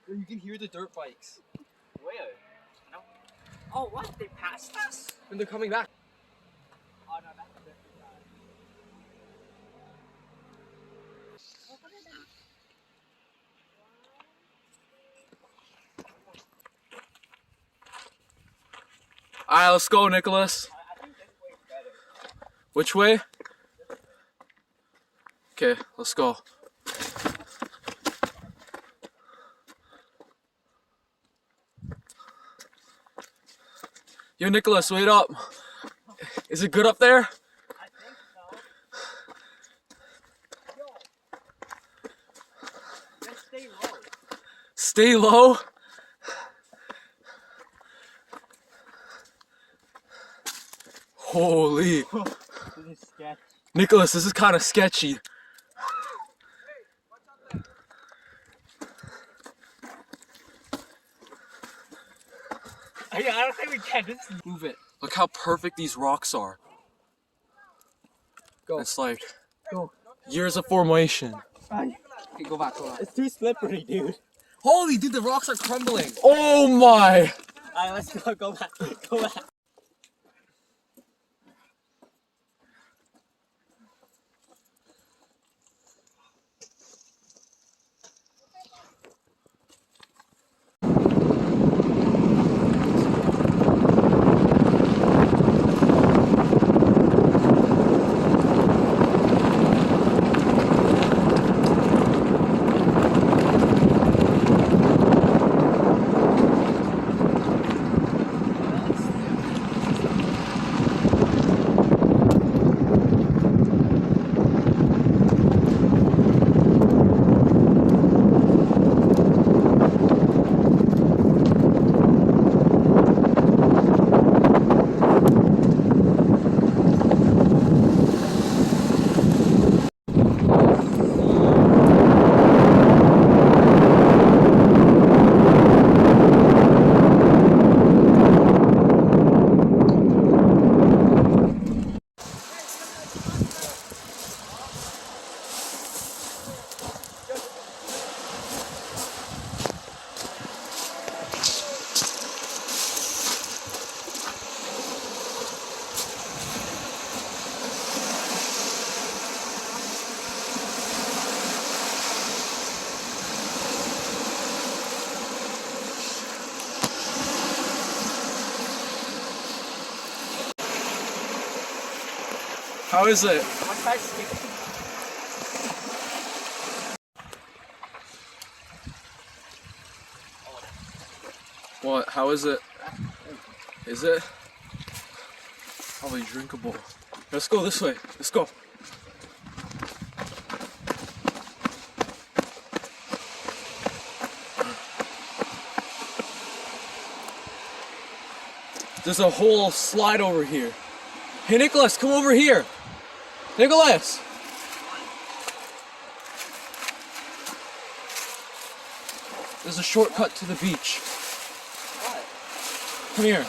You can hear the dirt bikes. Where? No. Oh, what? They passed us? And they're coming back. Oh, no, that's a different guy. Alright, let's go, Nicholas. I think this way's better. Which way? Okay, let's go. Yo, Nicholas, wait up. Is it good up there? I think so. Yo. Just stay low. Stay low? Holy. This is sketch. Nicholas, this is kind of sketchy. I don't think we can. This is... Move it. Look how perfect these rocks are. Go. It's like Go. years of formation. Okay, go back. It's too slippery, dude. Holy dude, the rocks are crumbling. Oh my! Alright, let's go. Go back. Go back. How is it? What's that stick? What? How is it? Is it? Probably drinkable. Let's go this way. Let's go. There's a whole slide over here. Hey Nicholas, come over here. Nicholas! There's a shortcut to the beach. What? Come here.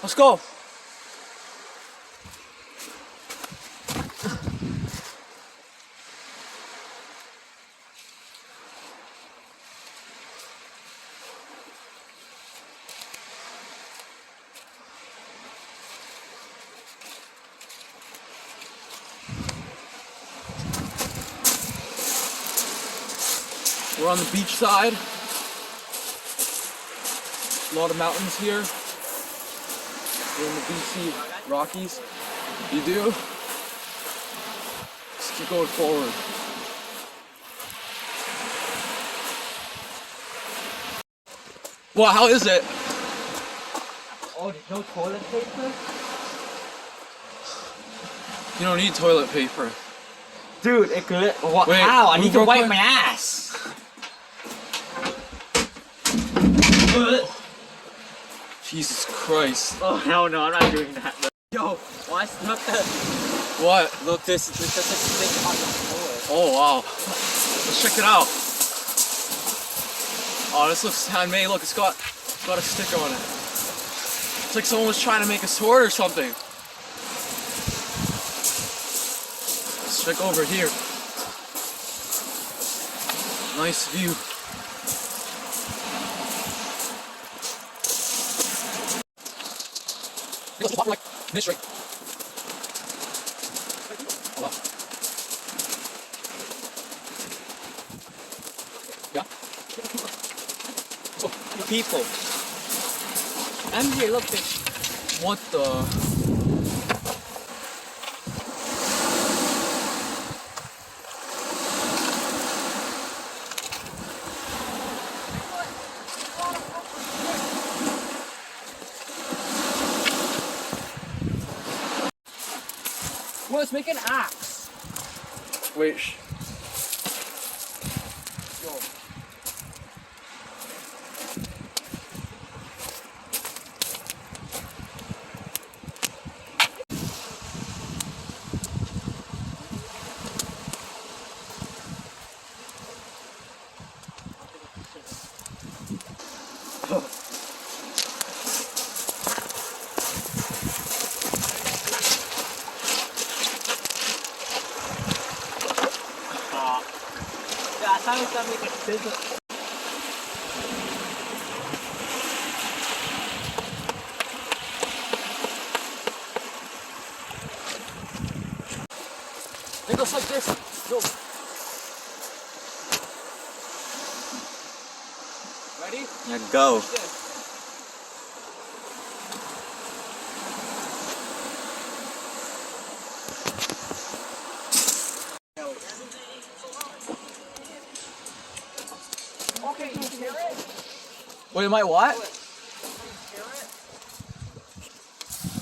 Let's go. We're on the beach side. A lot of mountains here. We're in the BC Rockies. You do? Just keep going forward. Well, how is it? Oh, there's no toilet paper? You don't need toilet paper. Dude, it could. What? Wait, how? I need move to real wipe quick. my ass. Jesus Christ. Oh hell no, I'm not doing that. Yo, what's not the? What? Look, this is just a stick on the floor. Oh wow. Let's check it out. Oh, this looks handmade. Look, it's got a sticker on it. It's like someone was trying to make a sword or something. Let's check over here. Nice view. Let's walk like this straight. Oh, wow. Yeah. The people. I'm here, look this. What the? Well, let's make an axe. Wait. Yo. Asal kami kecil. It goes like this. Go. Ready? Yeah, go. Watch this. Okay, you hear it? Wait, am I what? You hear it?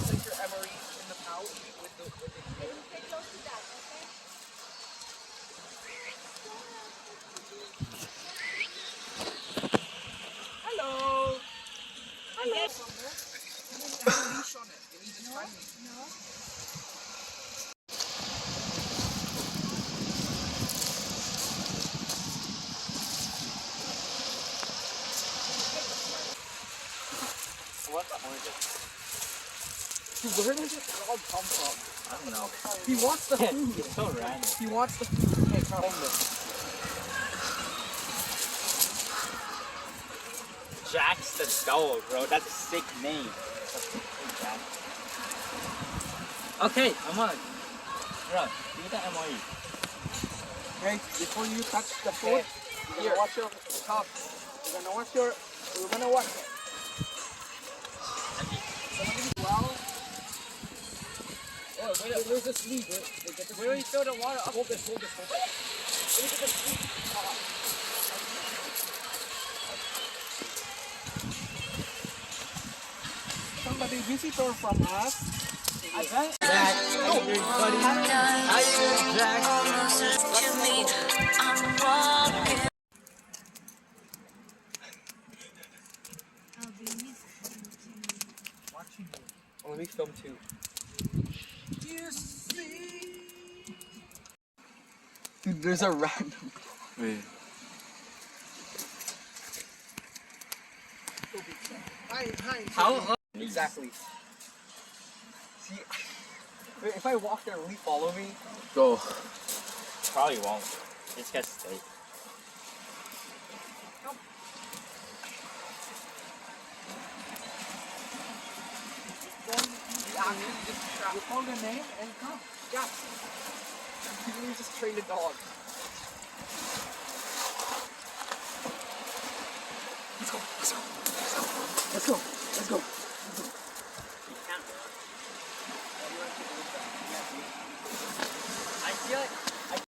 Place your emery in the pouch with the Hello. Hello. It has a leash on it. You need to try me. No. What's the origin? Where does this dog come from? I don't know. He wants the food. It's so random. He wants the food. Hey, come on. Jack's the dog, bro. That's a sick name. Jack. Okay, I'm on. Bro, give me the MRE. Okay, before you touch the food, you're gonna watch your top. You're gonna watch your. We're gonna watch it. Well. Oh, where's the sleeve? Where do you throw the water up? Hold this, hold this, hold this. Let me get the sleeve. Somebody visitor from us. I bet. Jack, how you doing, buddy? How you doing, Jack? Watching you. Oh, let me film too. You see? Dude, there's a random. Wait. Hi. How? Exactly. See, if I walk there, will he follow me? Go. Probably won't. Just gonna stay. You call the name and come. Yeah. You just train the dog. Let's go. Let's go. Let's go. I feel like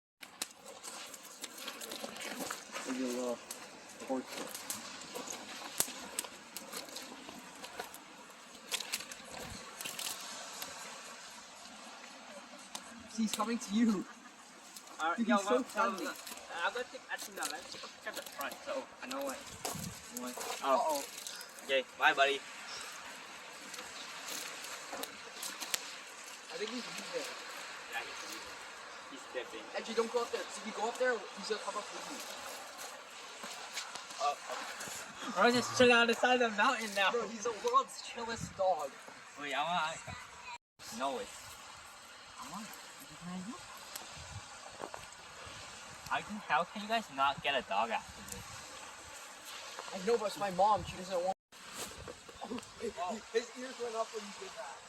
He's coming to you. Dude, he's so friendly. I'm gonna take actually no, let's pick up the front so I know what. Uh-oh. Okay, bye, buddy. I think he's leaving. Yeah, he's dipping. Actually, don't go up there. So if you go up there, he's gonna come up with you. We're just chilling on the side of the mountain now. Bro, he's the world's chillest dog. Wait, I want. No, it. I want it. How can you guys not get a dog after this? I know, but it's my mom. She doesn't want. His ears went up when you did that.